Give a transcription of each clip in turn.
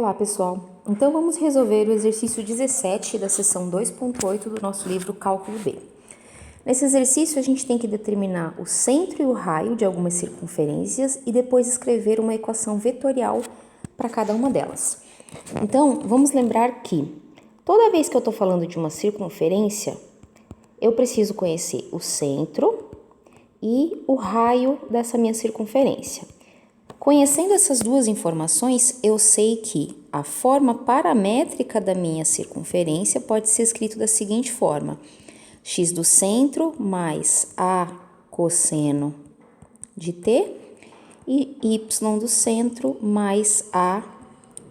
Olá, pessoal! Então, vamos resolver o exercício 17 da seção 2.8 do nosso livro Cálculo B. Nesse exercício, a gente tem que determinar o centro e o raio de algumas circunferências e depois escrever uma equação vetorial para cada uma delas. Então, vamos lembrar que toda vez que eu estou falando de uma circunferência, eu preciso conhecer o centro e o raio dessa minha circunferência. Conhecendo essas duas informações, eu sei que a forma paramétrica da minha circunferência pode ser escrito da seguinte forma: x do centro mais a cosseno de t e y do centro mais a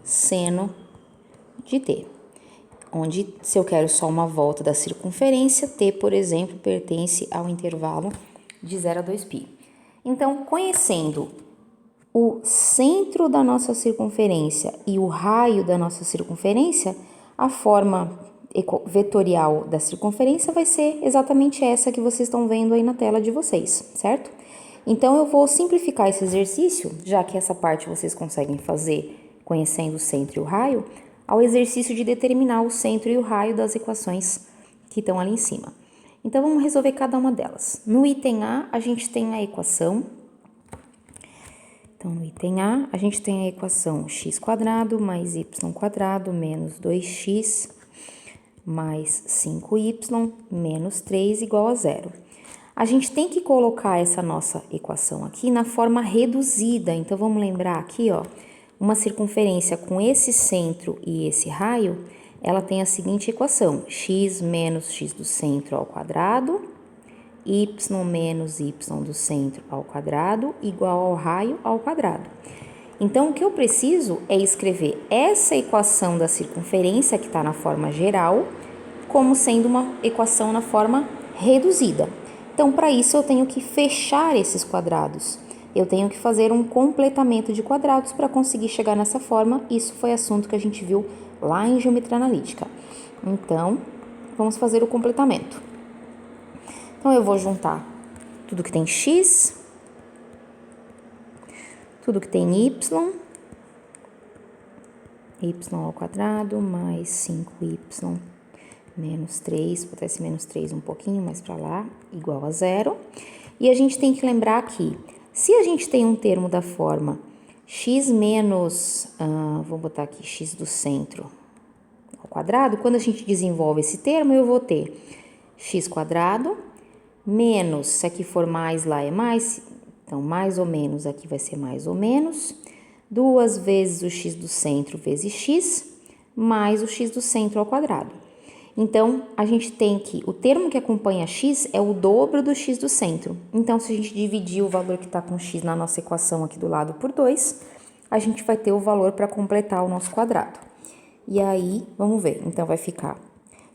seno de t. Onde, se eu quero só uma volta da circunferência, t, por exemplo, pertence ao intervalo de 0 a 2π. Então, conhecendo o centro da nossa circunferência e o raio da nossa circunferência, a forma vetorial da circunferência vai ser exatamente essa que vocês estão vendo aí na tela de vocês, certo? Então, eu vou simplificar esse exercício, já que essa parte vocês conseguem fazer conhecendo o centro e o raio, ao exercício de determinar o centro e o raio das equações que estão ali em cima. Então, vamos resolver cada uma delas. No item A, a gente tem a equação. Então, no item A, a gente tem a equação x² mais y² menos 2x mais 5y menos 3 igual a 0. A gente tem que colocar essa nossa equação aqui na forma reduzida. Então, vamos lembrar aqui, ó, uma circunferência com esse centro e esse raio, ela tem a seguinte equação: x menos x do centro ao quadrado, y menos y do centro ao quadrado igual ao raio ao quadrado. Então, o que eu preciso é escrever essa equação da circunferência, que está na forma geral, como sendo uma equação na forma reduzida. Então, para isso, eu tenho que fechar esses quadrados. Eu tenho que fazer um completamento de quadrados para conseguir chegar nessa forma. Isso foi assunto que a gente viu lá em geometria analítica. Então, vamos fazer o completamento. Então, eu vou juntar tudo que tem x, tudo que tem y ao quadrado mais 5y menos 3, botar esse menos 3 um pouquinho mais para lá, igual a 0. E a gente tem que lembrar que, se a gente tem um termo da forma x menos, vou botar aqui x do centro ao quadrado, quando a gente desenvolve esse termo, eu vou ter x² menos, se aqui for mais, lá é mais, então mais ou menos aqui vai ser mais ou menos, 2 vezes o x do centro vezes x, mais o x do centro ao quadrado. Então, a gente tem que, o termo que acompanha x é o dobro do x do centro. Então, se a gente dividir o valor que está com x na nossa equação aqui do lado por 2, a gente vai ter o valor para completar o nosso quadrado. E aí, vamos ver. Então, vai ficar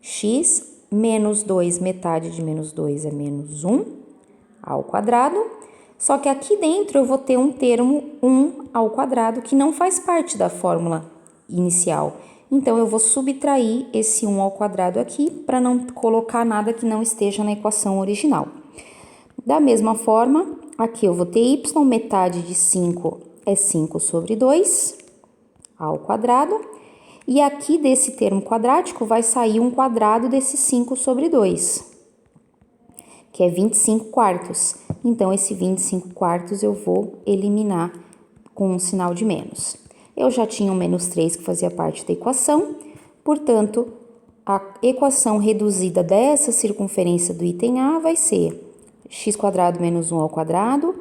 x menos 2, metade de menos 2 é menos 1 ao quadrado. Só que aqui dentro eu vou ter um termo 1 ao quadrado que não faz parte da fórmula inicial. Então, eu vou subtrair esse 1 ao quadrado aqui para não colocar nada que não esteja na equação original. Da mesma forma, aqui eu vou ter y, metade de 5 é 5 sobre 2 ao quadrado. E aqui desse termo quadrático vai sair um quadrado desse 5 sobre 2, que é 25/4. Então, esse 25/4 eu vou eliminar com um sinal de menos. Eu já tinha um menos 3 que fazia parte da equação, portanto, a equação reduzida dessa circunferência do item A vai ser x² menos 1 ao quadrado,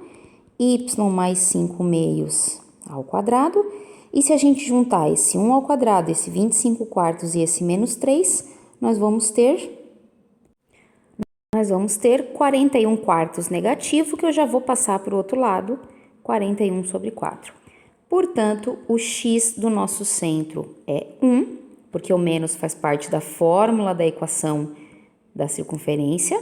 y mais 5 meios ao quadrado, e se a gente juntar esse 1 ao quadrado, esse 25/4 e esse menos 3, nós vamos ter 41/4 negativo, que eu já vou passar para o outro lado, 41 sobre 4. Portanto, o x do nosso centro é 1, porque o menos faz parte da fórmula da equação da circunferência.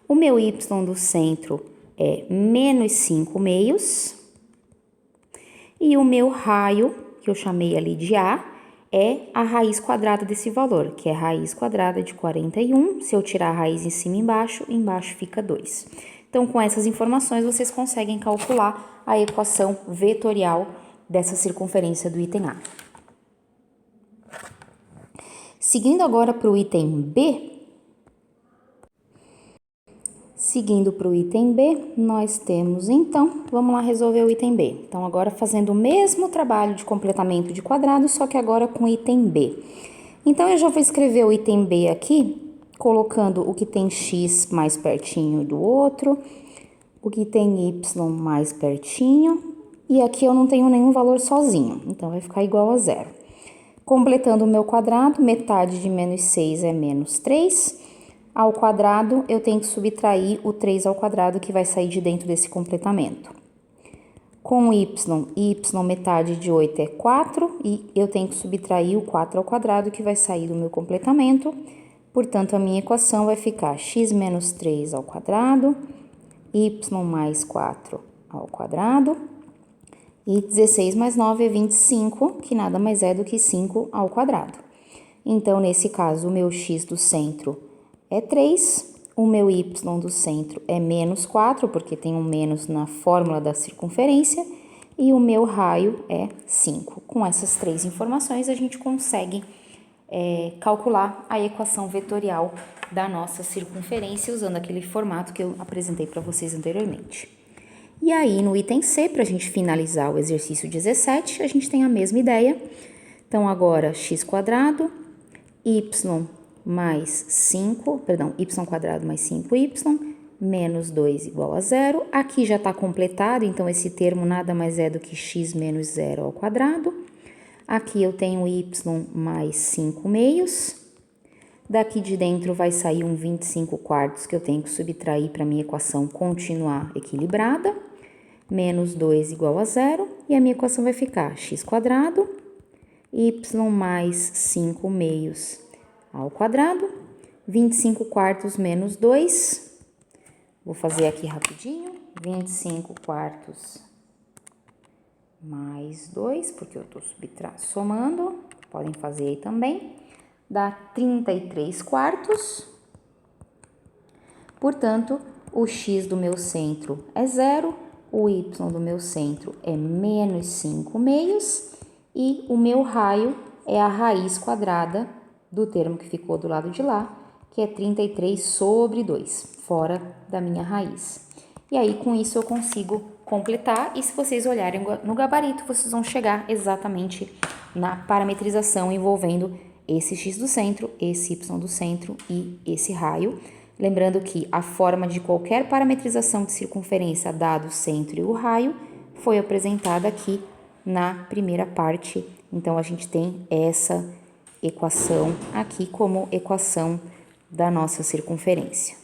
O meu y do centro é menos 5 meios. E o meu raio, que eu chamei ali de A, é a raiz quadrada desse valor, que é raiz quadrada de 41. Se eu tirar a raiz em cima e embaixo fica 2. Então, com essas informações, vocês conseguem calcular a equação vetorial dessa circunferência do item A. Seguindo agora para o item B, nós temos então, vamos lá resolver o item B. Então, agora fazendo o mesmo trabalho de completamento de quadrado, só que agora com o item B. Então, eu já vou escrever o item B aqui, colocando o que tem x mais pertinho do outro, o que tem y mais pertinho, e aqui eu não tenho nenhum valor sozinho, então vai ficar igual a zero. Completando o meu quadrado, metade de menos 6 é menos 3. Ao quadrado, eu tenho que subtrair o 3 ao quadrado, que vai sair de dentro desse completamento. Com y, metade de 8 é 4, e eu tenho que subtrair o 4 ao quadrado, que vai sair do meu completamento. Portanto, a minha equação vai ficar x menos 3 ao quadrado, y mais 4 ao quadrado, e 16 mais 9 é 25, que nada mais é do que 5 ao quadrado. Então, nesse caso, o meu x do centro é 3, o meu y do centro é menos 4, porque tem um menos na fórmula da circunferência, e o meu raio é 5. Com essas três informações, a gente consegue calcular a equação vetorial da nossa circunferência, usando aquele formato que eu apresentei para vocês anteriormente. E aí, no item C, para a gente finalizar o exercício 17, a gente tem a mesma ideia. Então, agora, x² mais 5, y quadrado mais 5y, menos 2 igual a zero. Aqui já está completado, então esse termo nada mais é do que x menos 0 ao quadrado. Aqui eu tenho y mais 5 meios. Daqui de dentro vai sair um 25 quartos que eu tenho que subtrair para minha equação continuar equilibrada. Menos 2 igual a zero. E a minha equação vai ficar x², y mais 5 meios ao quadrado, 25 quartos menos 2, vou fazer aqui rapidinho, 25 quartos mais 2, porque eu estou somando, podem fazer aí também, dá 33 quartos, portanto, o x do meu centro é 0, o y do meu centro é menos 5 meios, e o meu raio é a raiz quadrada do termo que ficou do lado de lá, que é 33 sobre 2, fora da minha raiz. E aí, com isso, eu consigo completar, e se vocês olharem no gabarito, vocês vão chegar exatamente na parametrização envolvendo esse x do centro, esse y do centro e esse raio. Lembrando que a forma de qualquer parametrização de circunferência dado o centro e o raio foi apresentada aqui na primeira parte. Então, a gente tem essa equação aqui como equação da nossa circunferência.